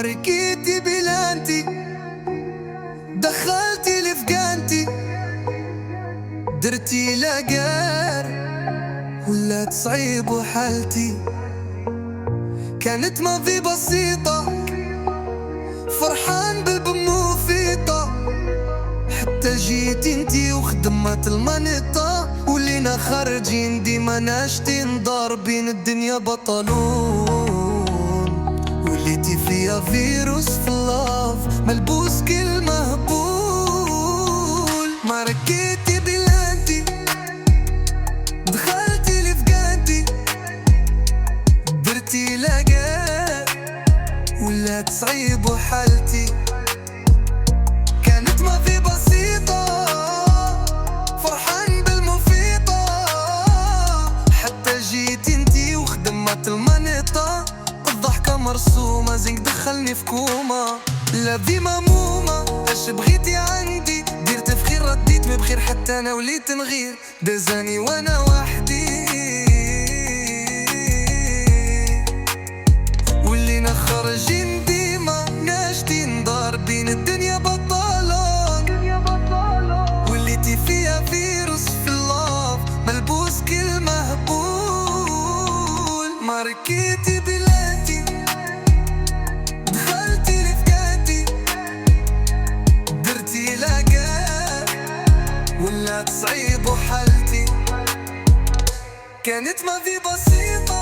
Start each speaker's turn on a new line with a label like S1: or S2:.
S1: ركيتي بلانتي، دخلتي لفقانتي، درتي لقار ولات صعيب حالتي. كانت ماضي بسيطة، فرحان بالبموفيطة، حتى جيت انتي وخدمت المنطة، ولينا خارجين ديما ناشتين ضاربين الدنيا بطلون. وليتي فيا فيروس في اللاف ملبوس كل مهبول. ما ركيتي بلانتي، دخلتي لفقانتي، درتي لقاء ولات صعيب حالتي. كانت ماضي بسيطة، فرحان بالمفيطة، حتى جيت انتي وخدمت المنطة. الضحكة مرسومة، زنك دخلني في كوما. لا ذي مامومة، اش بغيتي عندي ديرت في خير، رديت بخير، حتى انا وليت نغير دزاني وانا وحدي. ولينا خارجين ديما ناشتين ضاربين الدنيا بطالون. وليتي فيها فيروس في اللاف ملبوس كل مهبول. ما ركيتي بلانتي، دخلتي لفقانتي، درتي لقاء ولات صعيب حالتي. كانت ماضي بسيطة،